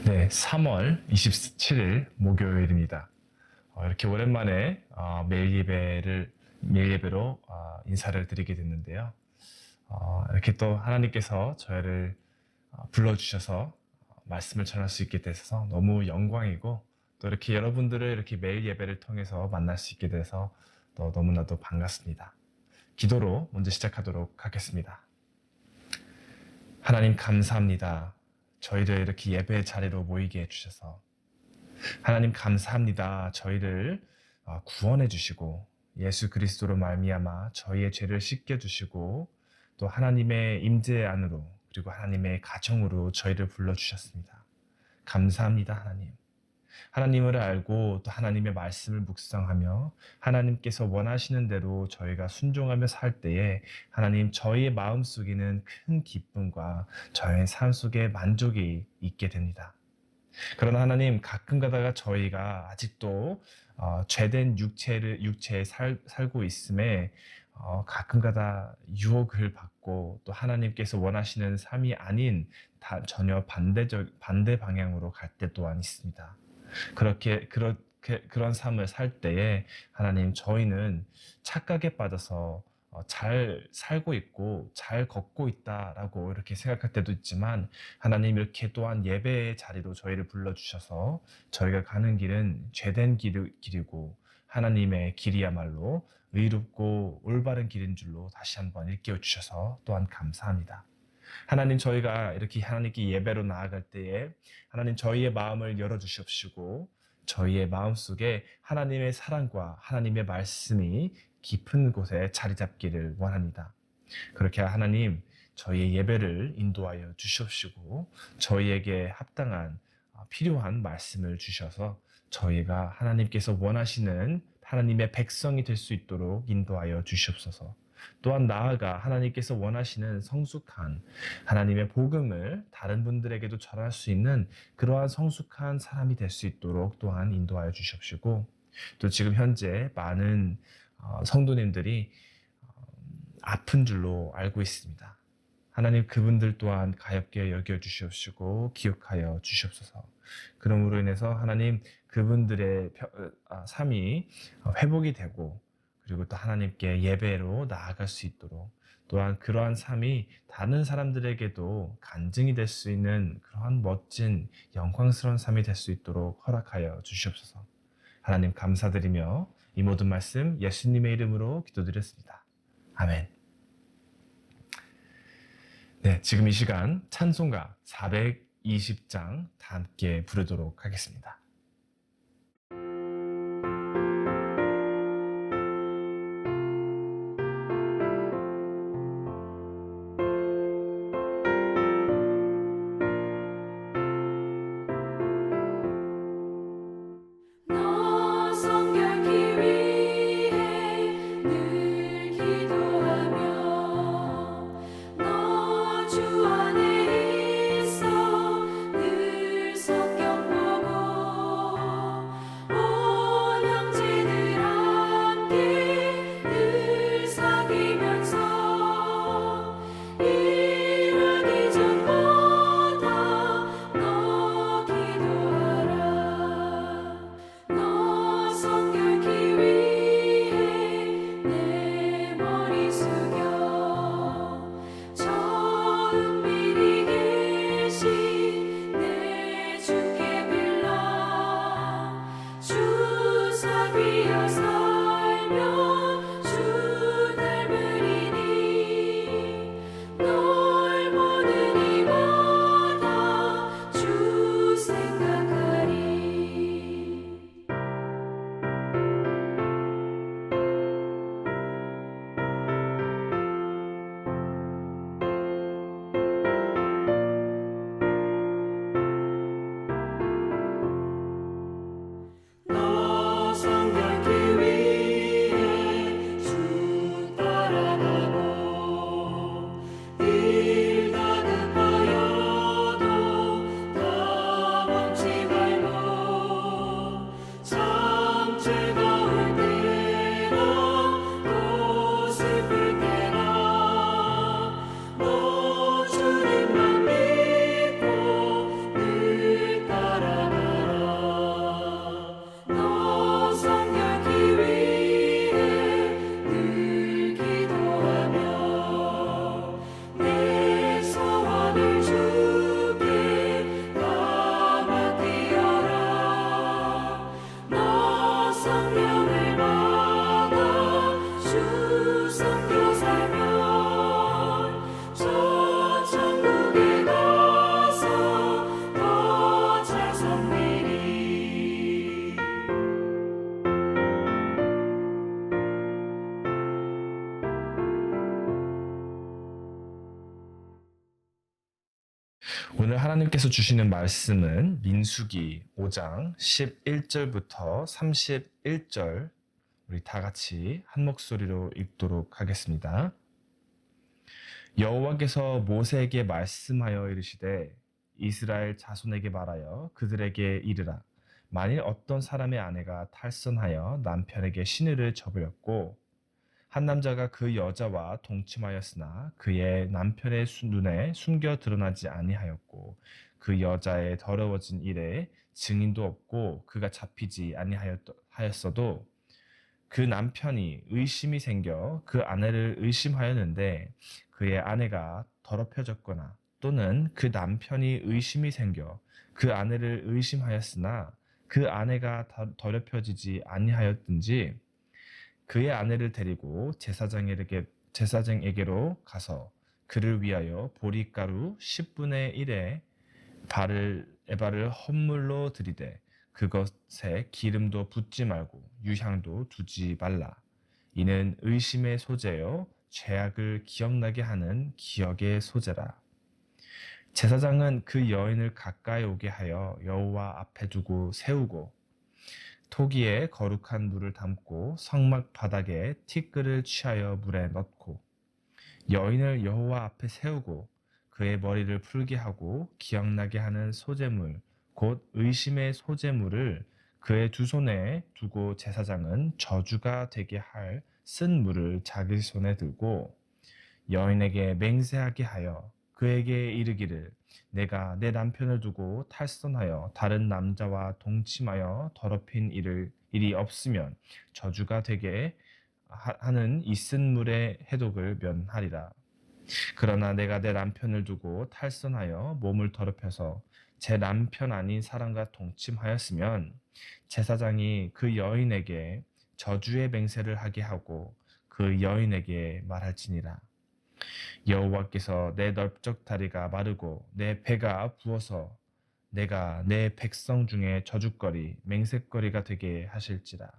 네, 3월 27일 목요일입니다. 이렇게 오랜만에 매일 예배로 인사를 드리게 됐는데요. 이렇게 또 하나님께서 저희를 불러주셔서 말씀을 전할 수 있게 돼서 너무 영광이고, 또 이렇게 여러분들을 이렇게 매일 예배를 통해서 만날 수 있게 돼서 또 너무나도 반갑습니다. 기도로 먼저 시작하도록 하겠습니다. 하나님 감사합니다. 저희를 이렇게 예배 자리로 모이게 해주셔서 하나님 감사합니다. 저희를 구원해 주시고 예수 그리스도로 말미암아 저희의 죄를 씻겨 주시고 또 하나님의 임재 안으로 그리고 하나님의 가정으로 저희를 불러주셨습니다. 감사합니다. 하나님. 하나님을 알고 또 하나님의 말씀을 묵상하며 하나님께서 원하시는 대로 저희가 순종하며 살 때에 하나님 저희의 마음속에는 큰 기쁨과 저희의 삶 속에 만족이 있게 됩니다. 그러나 하나님 가끔 가다가 저희가 아직도 죄된 육체에 살고 있음에 가끔 가다 유혹을 받고 또 하나님께서 원하시는 삶이 아닌 전혀 반대 방향으로 갈 때 또한 있습니다. 그런 삶을 살 때에 하나님 저희는 착각에 빠져서 잘 살고 있고 잘 걷고 있다라고 이렇게 생각할 때도 있지만 하나님 이렇게 또한 예배의 자리로 저희를 불러주셔서 저희가 가는 길은 죄된 길이고 하나님의 길이야말로 의롭고 올바른 길인 줄로 다시 한번 일깨워 주셔서 또한 감사합니다. 하나님 저희가 이렇게 하나님께 예배로 나아갈 때에 하나님 저희의 마음을 열어주시옵시고 저희의 마음속에 하나님의 사랑과 하나님의 말씀이 깊은 곳에 자리 잡기를 원합니다. 그렇게 하나님 저희의 예배를 인도하여 주시옵시고 저희에게 합당한 필요한 말씀을 주셔서 저희가 하나님께서 원하시는 하나님의 백성이 될 수 있도록 인도하여 주시옵소서. 또한 나아가 하나님께서 원하시는 성숙한 하나님의 복음을 다른 분들에게도 전할 수 있는 그러한 성숙한 사람이 될 수 있도록 또한 인도하여 주시옵시고 또 지금 현재 많은 성도님들이 아픈 줄로 알고 있습니다. 하나님 그분들 또한 가엾게 여겨주시옵시고 기억하여 주시옵소서. 그러므로 인해서 하나님 그분들의 삶이 회복이 되고 그리고 또 하나님께 예배로 나아갈 수 있도록 또한 그러한 삶이 다른 사람들에게도 간증이 될 수 있는 그러한 멋진 영광스러운 삶이 될 수 있도록 허락하여 주시옵소서. 하나님 감사드리며 이 모든 말씀 예수님의 이름으로 기도드렸습니다. 아멘. 네, 지금 이 시간 찬송가 420장 다 함께 부르도록 하겠습니다. 주 안에 있어 늘 성경 보고 오늘 하나님께서 주시는 말씀은 민수기 5장 11절부터 31절 우리 다 같이 한 목소리로 읽도록 하겠습니다. 여호와께서 모세에게 말씀하여 이르시되 이스라엘 자손에게 말하여 그들에게 이르라. 만일 어떤 사람의 아내가 탈선하여 남편에게 시누를 저버렸고 한 남자가 그 여자와 동침하였으나 그의 남편의 눈에 숨겨 드러나지 아니하였고 그 여자의 더러워진 일에 증인도 없고 그가 잡히지 아니하였어도 그 남편이 의심이 생겨 그 아내를 의심하였는데 그의 아내가 더럽혀졌거나 또는 그 남편이 의심이 생겨 그 아내를 의심하였으나 그 아내가 더럽혀지지 아니하였든지 그의 아내를 데리고 제사장에게로 가서 그를 위하여 보리가루 10분의 1의 에바를 헌물로 드리되 그것에 기름도 붓지 말고 유향도 두지 말라. 이는 의심의 소재요 죄악을 기억나게 하는 기억의 소재라. 제사장은 그 여인을 가까이 오게 하여 여호와 앞에 두고 세우고 토기에 거룩한 물을 담고 성막 바닥에 티끌을 취하여 물에 넣고 여인을 여호와 앞에 세우고 그의 머리를 풀게 하고 기억나게 하는 소재물 곧 의심의 소재물을 그의 두 손에 두고 제사장은 저주가 되게 할 쓴 물을 자기 손에 들고 여인에게 맹세하게 하여 그에게 이르기를 내가 내 남편을 두고 탈선하여 다른 남자와 동침하여 더럽힌 일이 없으면 저주가 되게 하는 이 쓴 물의 해독을 면하리라. 그러나 내가 내 남편을 두고 탈선하여 몸을 더럽혀서 제 남편 아닌 사람과 동침하였으면 제사장이 그 여인에게 저주의 맹세를 하게 하고 그 여인에게 말할지니라. 여호와께서 내 넓적 다리가 마르고 내 배가 부어서 내가 내 백성 중에 저주거리 맹세거리가 되게 하실지라.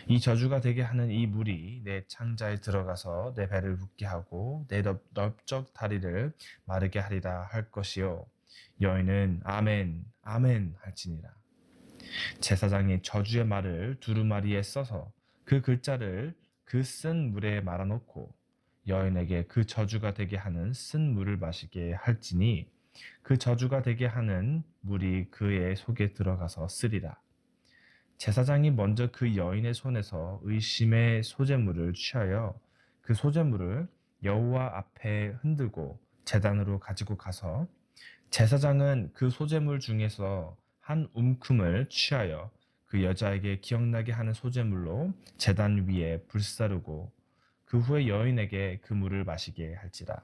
이 저주가 되게 하는 이 물이 내 창자에 들어가서 내 배를 붓게 하고 내 넓적 다리를 마르게 하리라 할 것이요 여인은 아멘 아멘 할지니라. 제사장이 저주의 말을 두루마리에 써서 그 글자를 그 쓴 물에 말아놓고 여인에게 그 저주가 되게 하는 쓴 물을 마시게 할지니 그 저주가 되게 하는 물이 그의 속에 들어가서 쓰리라. 제사장이 먼저 그 여인의 손에서 의심의 소재물을 취하여 그 소재물을 여호와 앞에 흔들고 제단으로 가지고 가서 제사장은 그 소재물 중에서 한 움큼을 취하여 그 여자에게 기억나게 하는 소재물로 제단 위에 불사르고 그 후에 여인에게 그 물을 마시게 할지라.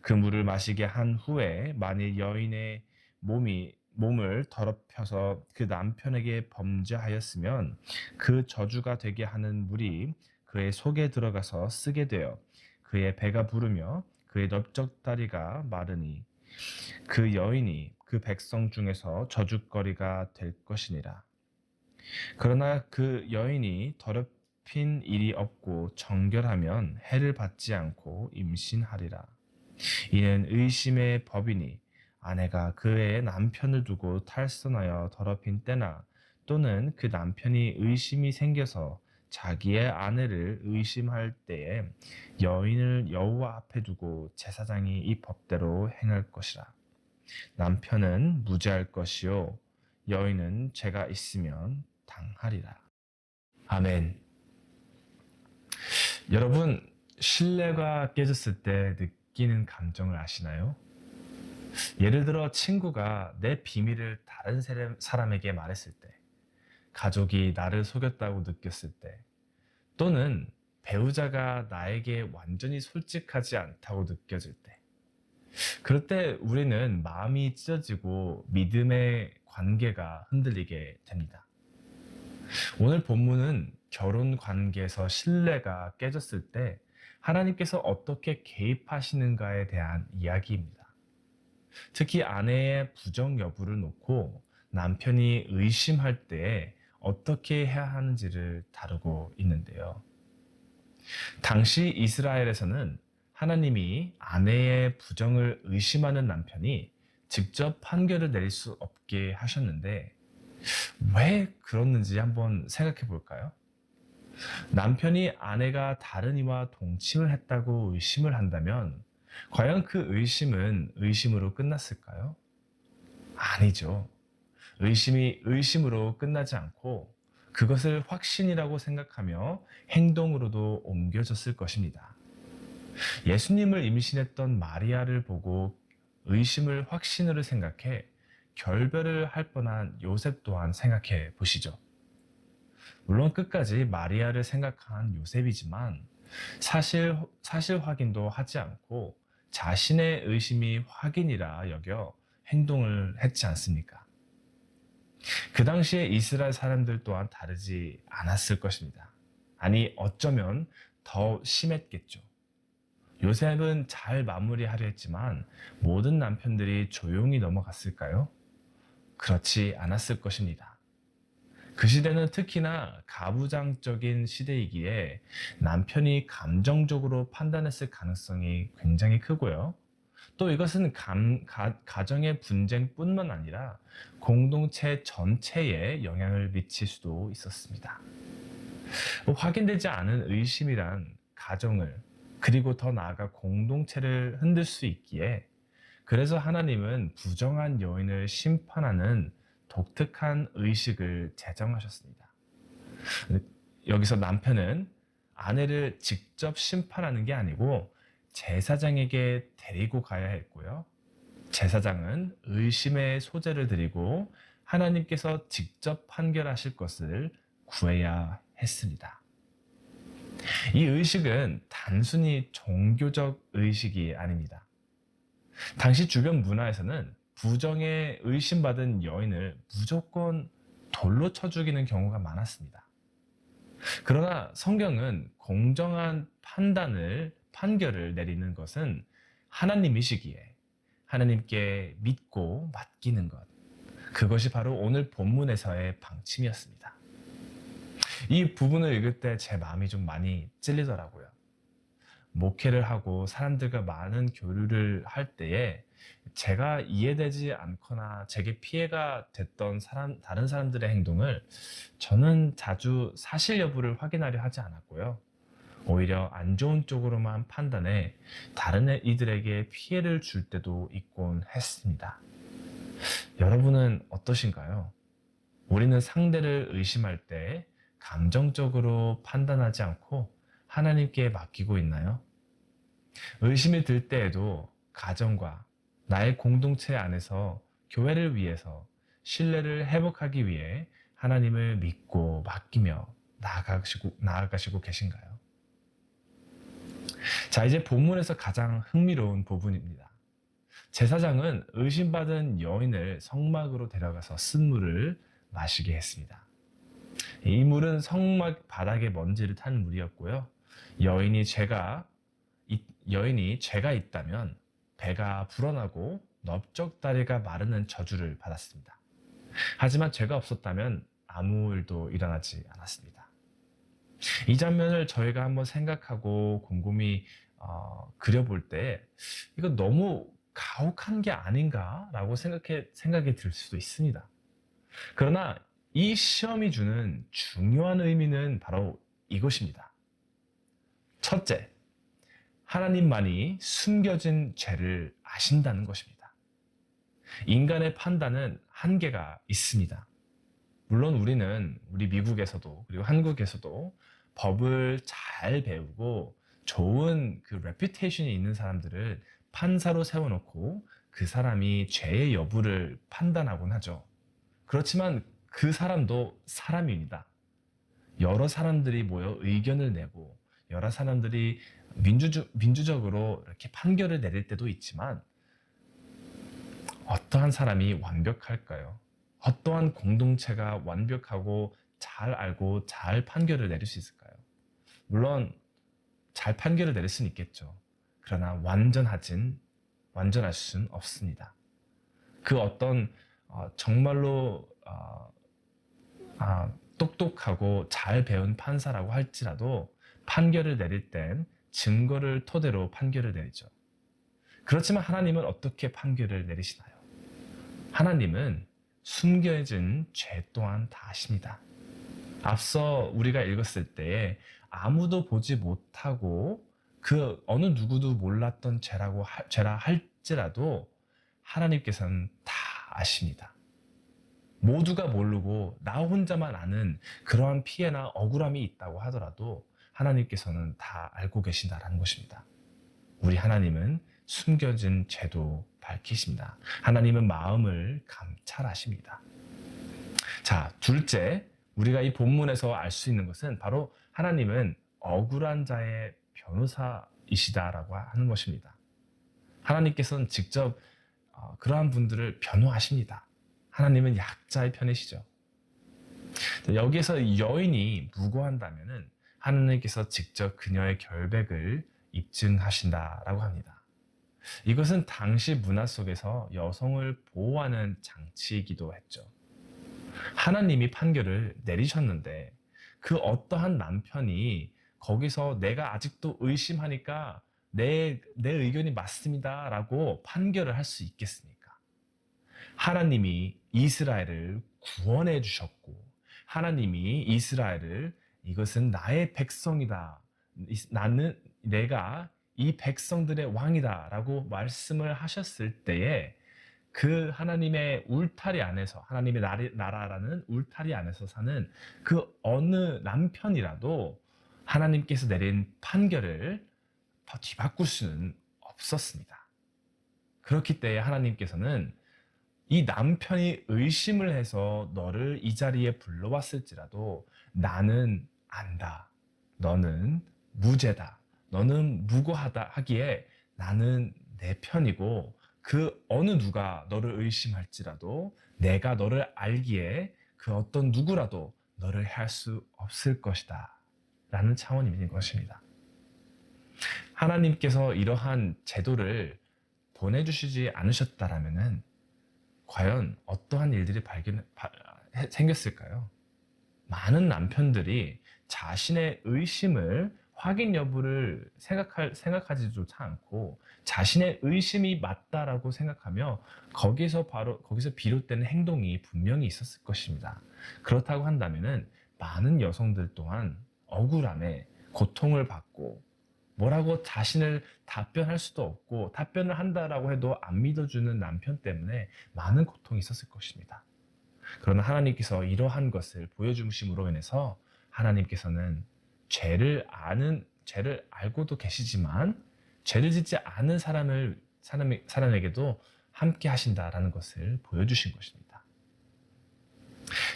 그 물을 마시게 한 후에 만일 여인의 몸을 더럽혀서 그 남편에게 범죄하였으면 그 저주가 되게 하는 물이 그의 속에 들어가서 쓰게 되어 그의 배가 부르며 그의 넓적 다리가 마르니 그 여인이 그 백성 중에서 저주거리가 될 것이니라. 그러나 그 여인이 더럽힌 일이 없고 정결하면 해를 받지 않고 임신하리라. 이는 의심의 법이니 아내가 그의 남편을 두고 탈선하여 더럽힌 때나 또는 그 남편이 의심이 생겨서 자기의 아내를 의심할 때에 여인을 여호와 앞에 두고 제사장이 이 법대로 행할 것이라. 남편은 무죄할 것이요 여인은 죄가 있으면 당하리라. 아멘. 여러분, 신뢰가 깨졌을 때 느끼는 감정을 아시나요? 예를 들어 친구가 내 비밀을 다른 사람에게 말했을 때, 가족이 나를 속였다고 느꼈을 때, 또는 배우자가 나에게 완전히 솔직하지 않다고 느껴질 때, 그럴 때 우리는 마음이 찢어지고 믿음의 관계가 흔들리게 됩니다. 오늘 본문은 결혼 관계에서 신뢰가 깨졌을 때 하나님께서 어떻게 개입하시는가에 대한 이야기입니다. 특히 아내의 부정 여부를 놓고 남편이 의심할 때 어떻게 해야 하는지를 다루고 있는데요. 당시 이스라엘에서는 하나님이 아내의 부정을 의심하는 남편이 직접 판결을 내릴 수 없게 하셨는데 왜 그렇는지 한번 생각해 볼까요? 남편이 아내가 다른 이와 동침을 했다고 의심을 한다면 과연 그 의심은 의심으로 끝났을까요? 아니죠. 의심이 의심으로 끝나지 않고 그것을 확신이라고 생각하며 행동으로도 옮겨졌을 것입니다. 예수님을 임신했던 마리아를 보고 의심을 확신으로 생각해 결별을 할 뻔한 요셉 또한 생각해 보시죠. 물론 끝까지 마리아를 생각한 요셉이지만 사실 확인도 하지 않고 자신의 의심이 확인이라 여겨 행동을 했지 않습니까? 그 당시에 이스라엘 사람들 또한 다르지 않았을 것입니다. 아니, 어쩌면 더 심했겠죠. 요셉은 잘 마무리하려 했지만 모든 남편들이 조용히 넘어갔을까요? 그렇지 않았을 것입니다. 그 시대는 특히나 가부장적인 시대이기에 남편이 감정적으로 판단했을 가능성이 굉장히 크고요. 또 이것은 가정의 분쟁뿐만 아니라 공동체 전체에 영향을 미칠 수도 있었습니다. 확인되지 않은 의심이란 가정을 그리고 더 나아가 공동체를 흔들 수 있기에 그래서 하나님은 부정한 여인을 심판하는 독특한 의식을 제정하셨습니다. 여기서 남편은 아내를 직접 심판하는 게 아니고 제사장에게 데리고 가야 했고요. 제사장은 의심의 소재를 드리고 하나님께서 직접 판결하실 것을 구해야 했습니다. 이 의식은 단순히 종교적 의식이 아닙니다. 당시 주변 문화에서는 부정에 의심받은 여인을 무조건 돌로 쳐 죽이는 경우가 많았습니다. 그러나 성경은 공정한 판결을 내리는 것은 하나님이시기에 하나님께 믿고 맡기는 것, 그것이 바로 오늘 본문에서의 방침이었습니다. 이 부분을 읽을 때 제 마음이 좀 많이 찔리더라고요. 목회를 하고 사람들과 많은 교류를 할 때에 제가 이해되지 않거나 제게 피해가 됐던 다른 사람들의 행동을 저는 자주 사실 여부를 확인하려 하지 않았고요. 오히려 안 좋은 쪽으로만 판단해 다른 이들에게 피해를 줄 때도 있곤 했습니다. 여러분은 어떠신가요? 우리는 상대를 의심할 때 감정적으로 판단하지 않고 하나님께 맡기고 있나요? 의심이 들 때에도 가정과 나의 공동체 안에서 교회를 위해서 신뢰를 회복하기 위해 하나님을 믿고 맡기며 나아가시고 계신가요? 자, 이제 본문에서 가장 흥미로운 부분입니다. 제사장은 의심받은 여인을 성막으로 데려가서 쓴물을 마시게 했습니다. 이 물은 성막 바닥에 먼지를 탄 물이었고요. 여인이 죄가 있다면 배가 불어나고 넓적다리가 마르는 저주를 받았습니다. 하지만 죄가 없었다면 아무 일도 일어나지 않았습니다. 이 장면을 저희가 한번 생각하고 곰곰이 그려볼 때 이거 너무 가혹한 게 아닌가라고 생각이 들 수도 있습니다. 그러나 이 시험이 주는 중요한 의미는 바로 이것입니다. 첫째, 하나님만이 숨겨진 죄를 아신다는 것입니다. 인간의 판단은 한계가 있습니다. 물론 우리 미국에서도 그리고 한국에서도 법을 잘 배우고 좋은 그 레퓨테이션이 있는 사람들을 판사로 세워놓고 그 사람이 죄의 여부를 판단하곤 하죠. 그렇지만 그 사람도 사람입니다. 여러 사람들이 모여 의견을 내고 여러 사람들이 민주적으로 이렇게 판결을 내릴 때도 있지만 어떠한 사람이 완벽할까요? 어떠한 공동체가 완벽하고 잘 알고 잘 판결을 내릴 수 있을까요? 물론 잘 판결을 내릴 수는 있겠죠. 그러나 완전할 수는 없습니다. 그 어떤 정말로 똑똑하고 잘 배운 판사라고 할지라도 판결을 내릴 땐 증거를 토대로 판결을 내리죠. 그렇지만 하나님은 어떻게 판결을 내리시나요? 하나님은 숨겨진 죄 또한 다 아십니다. 앞서 우리가 읽었을 때에 아무도 보지 못하고 그 어느 누구도 몰랐던 죄라 할지라도 하나님께서는 다 아십니다. 모두가 모르고 나 혼자만 아는 그러한 피해나 억울함이 있다고 하더라도 하나님께서는 다 알고 계신다라는 것입니다. 우리 하나님은 숨겨진 죄도 밝히십니다. 하나님은 마음을 감찰하십니다. 자, 둘째, 우리가 이 본문에서 알 수 있는 것은 바로 하나님은 억울한 자의 변호사이시다라고 하는 것입니다. 하나님께서는 직접 그러한 분들을 변호하십니다. 하나님은 약자의 편이시죠. 여기에서 여인이 무고한다면 하나님께서 직접 그녀의 결백을 입증하신다라고 합니다. 이것은 당시 문화 속에서 여성을 보호하는 장치이기도 했죠. 하나님이 판결을 내리셨는데 그 어떠한 남편이 거기서 내가 아직도 의심하니까 내 의견이 맞습니다 라고 판결을 할 수 있겠습니까? 하나님이 이스라엘을 구원해 주셨고 하나님이 이스라엘을 이것은 나의 백성이다. 내가 이 백성들의 왕이다 라고 말씀을 하셨을 때에 그 하나님의 울타리 안에서 하나님의 나라라는 울타리 안에서 사는 그 어느 남편이라도 하나님께서 내린 판결을 뒤바꿀 수는 없었습니다. 그렇기 때문에 하나님께서는 이 남편이 의심을 해서 너를 이 자리에 불러왔을지라도 나는 안다. 너는 무죄다. 너는 무고하다 하기에 나는 내 편이고 그 어느 누가 너를 의심할지라도 내가 너를 알기에 그 어떤 누구라도 너를 할 수 없을 것이다. 라는 차원이 있는 것입니다. 하나님께서 이러한 제도를 보내주시지 않으셨다라면은 과연 어떠한 일들이 생겼을까요? 많은 남편들이 자신의 의심을 확인 여부를 생각하지조차 않고 자신의 의심이 맞다라고 생각하며 거기서 비롯되는 행동이 분명히 있었을 것입니다. 그렇다고 한다면은 많은 여성들 또한 억울함에 고통을 받고 뭐라고 자신을 답변할 수도 없고 답변을 한다라고 해도 안 믿어주는 남편 때문에 많은 고통이 있었을 것입니다. 그러나 하나님께서 이러한 것을 보여주심으로 인해서 하나님께서는 죄를 알고도 계시지만 죄를 짓지 않은 사람에게도 함께 하신다라는 것을 보여주신 것입니다.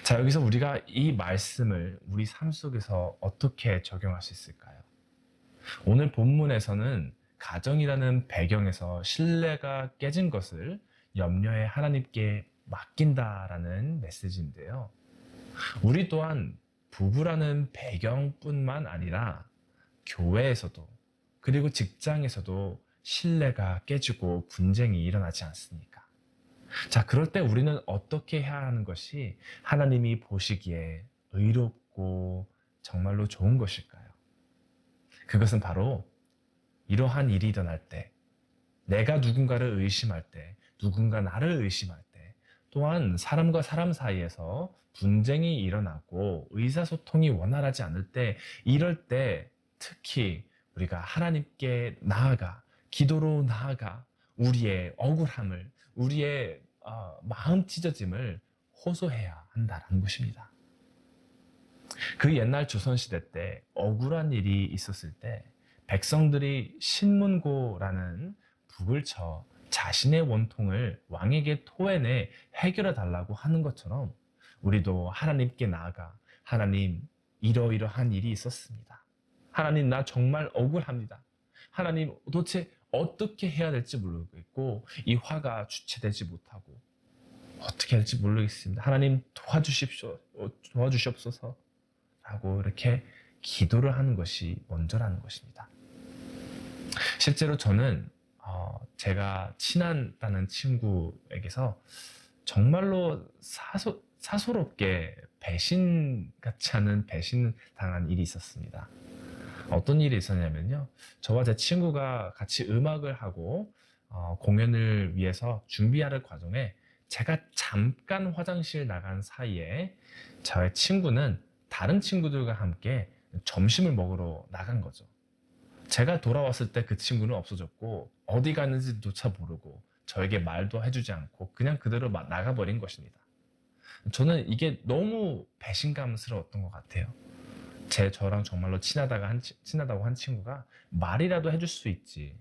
자, 여기서 우리가 이 말씀을 우리 삶 속에서 어떻게 적용할 수 있을까요? 오늘 본문에서는 가정이라는 배경에서 신뢰가 깨진 것을 염려해 하나님께 맡긴다라는 메시지인데요. 우리 또한 부부라는 배경뿐만 아니라 교회에서도 그리고 직장에서도 신뢰가 깨지고 분쟁이 일어나지 않습니까? 자, 그럴 때 우리는 어떻게 해야 하는 것이 하나님이 보시기에 의롭고 정말로 좋은 것일까요? 그것은 바로 이러한 일이 일어날 때, 내가 누군가를 의심할 때, 누군가 나를 의심할 때, 또한 사람과 사람 사이에서 분쟁이 일어나고 의사소통이 원활하지 않을 때, 이럴 때 특히 우리가 하나님께 나아가, 기도로 나아가 우리의 억울함을, 우리의 마음 찢어짐을 호소해야 한다는 것입니다. 그 옛날 조선시대 때 억울한 일이 있었을 때 백성들이 신문고라는 북을 쳐 자신의 원통을 왕에게 토해내 해결해 달라고 하는 것처럼 우리도 하나님께 나아가 하나님 이러이러한 일이 있었습니다. 하나님 나 정말 억울합니다. 하나님 도대체 어떻게 해야 될지 모르겠고 이 화가 주체되지 못하고 어떻게 할지 모르겠습니다. 하나님 도와주시옵소서 라고 이렇게 기도를 하는 것이 먼저라는 것입니다. 실제로 저는 제가 친하다는 친구에게서 정말로 사소롭게 배신 같지 않은 배신 당한 일이 있었습니다. 어떤 일이 있었냐면요. 저와 제 친구가 같이 음악을 하고 공연을 위해서 준비하는 과정에 제가 잠깐 화장실 나간 사이에 저의 친구는 다른 친구들과 함께 점심을 먹으러 나간 거죠. 제가 돌아왔을 때 그 친구는 없어졌고 어디 갔는지조차 모르고 저에게 말도 해주지 않고 그냥 그대로 나가버린 것입니다. 저는 이게 너무 배신감스러웠던 것 같아요. 저랑 정말로 친하다고 한 친구가 말이라도 해줄 수 있지.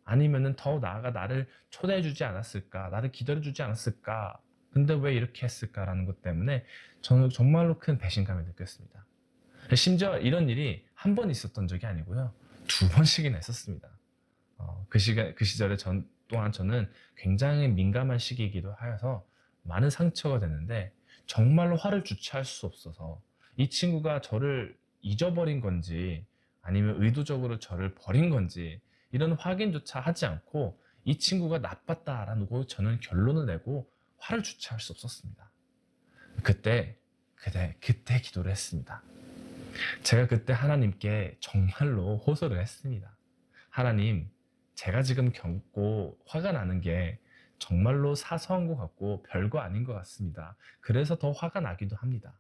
아니면은 더 나아가 나를 초대해주지 않았을까? 나를 기다려주지 않았을까? 근데 왜 이렇게 했을까라는 것 때문에 저는 정말로 큰 배신감을 느꼈습니다. 심지어 이런 일이 한 번 있었던 적이 아니고요. 두 번씩이나 있었습니다. 그 시절에 또한 저는 굉장히 민감한 시기이기도 하여서 많은 상처가 됐는데 정말로 화를 주체할 수 없어서 이 친구가 저를 잊어버린 건지 아니면 의도적으로 저를 버린 건지 이런 확인조차 하지 않고 이 친구가 나빴다라고 저는 결론을 내고 화를 주체할 수 없었습니다. 그때 기도를 했습니다. 제가 그때 하나님께 정말로 호소를 했습니다. 하나님, 제가 지금 겪고 화가 나는 게 정말로 사소한 것 같고 별거 아닌 것 같습니다. 그래서 더 화가 나기도 합니다.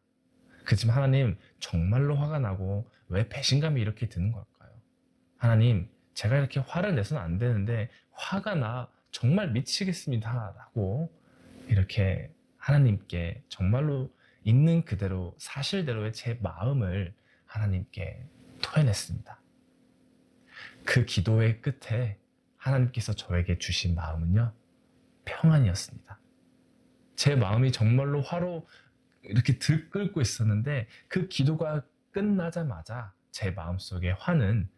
그렇지만 하나님, 정말로 화가 나고 왜 배신감이 이렇게 드는 걸까요? 하나님, 제가 이렇게 화를 내서는 안 되는데 화가 나 정말 미치겠습니다. 라고 이렇게 하나님께 정말로 있는 그대로 사실대로의 제 마음을 하나님께 토해냈습니다. 그 기도의 끝에 하나님께서 저에게 주신 마음은요, 평안이었습니다. 제 마음이 정말로 화로 이렇게 들끓고 있었는데 그 기도가 끝나자마자 제 마음속의 화는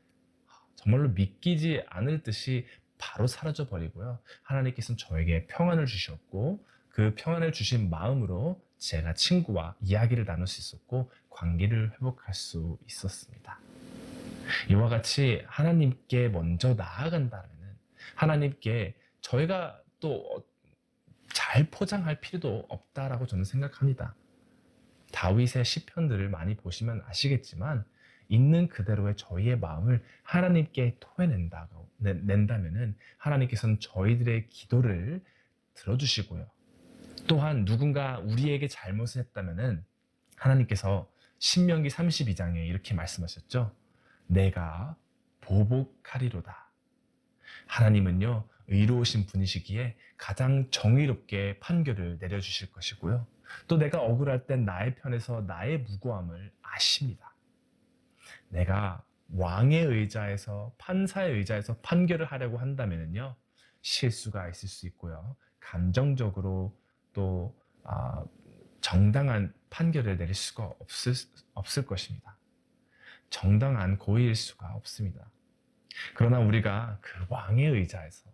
정말로 믿기지 않을 듯이 바로 사라져 버리고요. 하나님께서는 저에게 평안을 주셨고 그 평안을 주신 마음으로 제가 친구와 이야기를 나눌 수 있었고 관계를 회복할 수 있었습니다. 이와 같이 하나님께 먼저 나아간다면 하나님께 저희가 또 잘 포장할 필요도 없다라고 저는 생각합니다. 다윗의 시편들을 많이 보시면 아시겠지만 있는 그대로의 저희의 마음을 하나님께 낸다면은 하나님께서는 저희들의 기도를 들어주시고요. 또한 누군가 우리에게 잘못을 했다면은 하나님께서 신명기 32장에 이렇게 말씀하셨죠. 내가 보복하리로다. 하나님은요, 의로우신 분이시기에 가장 정의롭게 판결을 내려주실 것이고요. 또 내가 억울할 땐 나의 편에서 나의 무고함을 아십니다. 내가 왕의 의자에서 판사의 의자에서 판결을 하려고 한다면요, 실수가 있을 수 있고요. 감정적으로 또 정당한 판결을 내릴 수가 없을 것입니다. 정당한 고의일 수가 없습니다. 그러나 우리가 그 왕의 의자에서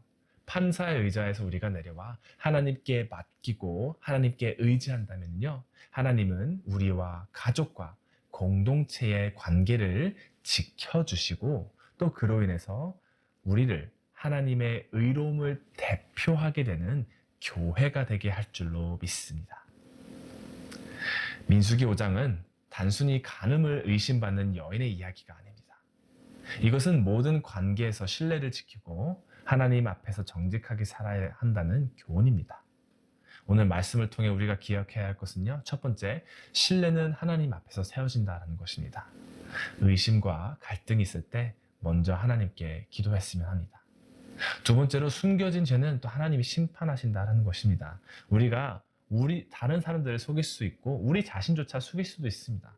판사의 의자에서 우리가 내려와 하나님께 맡기고 하나님께 의지한다면요, 하나님은 우리와 가족과 공동체의 관계를 지켜주시고 또 그로 인해서 우리를 하나님의 의로움을 대표하게 되는 교회가 되게 할 줄로 믿습니다. 민수기 5장은 단순히 간음을 의심받는 여인의 이야기가 아닙니다. 이것은 모든 관계에서 신뢰를 지키고 하나님 앞에서 정직하게 살아야 한다는 교훈입니다. 오늘 말씀을 통해 우리가 기억해야 할 것은요, 첫 번째, 신뢰는 하나님 앞에서 세워진다는 것입니다. 의심과 갈등이 있을 때 먼저 하나님께 기도했으면 합니다. 두 번째로, 숨겨진 죄는 또 하나님이 심판하신다는 것입니다. 우리가 다른 사람들을 속일 수 있고 우리 자신조차 속일 수도 있습니다.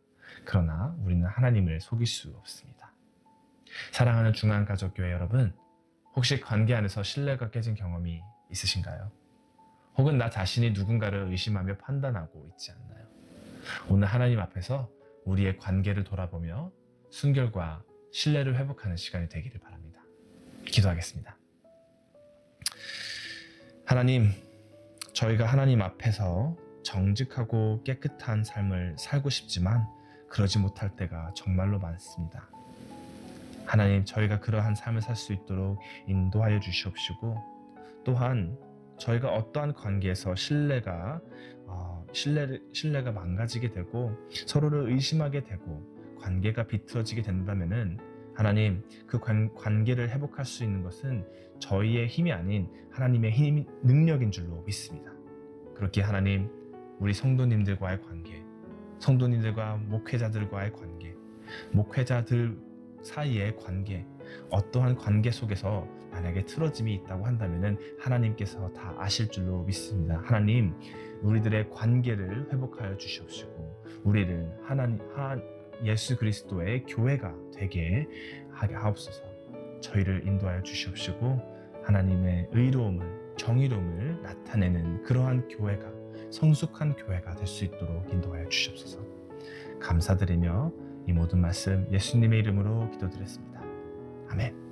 그러나 우리는 하나님을 속일 수 없습니다. 사랑하는 중앙가족교회 여러분, 혹시 관계 안에서 신뢰가 깨진 경험이 있으신가요? 혹은 나 자신이 누군가를 의심하며 판단하고 있지 않나요? 오늘 하나님 앞에서 우리의 관계를 돌아보며 순결과 신뢰를 회복하는 시간이 되기를 바랍니다. 기도하겠습니다. 하나님, 저희가 하나님 앞에서 정직하고 깨끗한 삶을 살고 싶지만 그러지 못할 때가 정말로 많습니다. 하나님, 저희가 그러한 삶을 살 수 있도록 인도하여 주시옵시고, 또한 저희가 어떠한 관계에서 신뢰가 망가지게 되고 서로를 의심하게 되고 관계가 비틀어지게 된다면은 하나님, 그 관계를 회복할 수 있는 것은 저희의 힘이 아닌 하나님의 능력인 줄로 믿습니다. 그렇게 하나님 우리 성도님들과의 관계, 성도님들과 목회자들과의 관계, 목회자들 사이의 관계, 어떠한 관계 속에서 만약에 틀어짐이 있다고 한다면 하나님께서 다 아실 줄로 믿습니다. 하나님, 우리들의 관계를 회복하여 주시옵시고 우리를 예수 그리스도의 교회가 되게 하게 하옵소서. 저희를 인도하여 주시옵시고 하나님의 의로움을, 정의로움을 나타내는 그러한 교회가, 성숙한 교회가 될 수 있도록 인도하여 주시옵소서. 감사드리며 이 모든 말씀 예수님의 이름으로 기도드렸습니다. 아멘.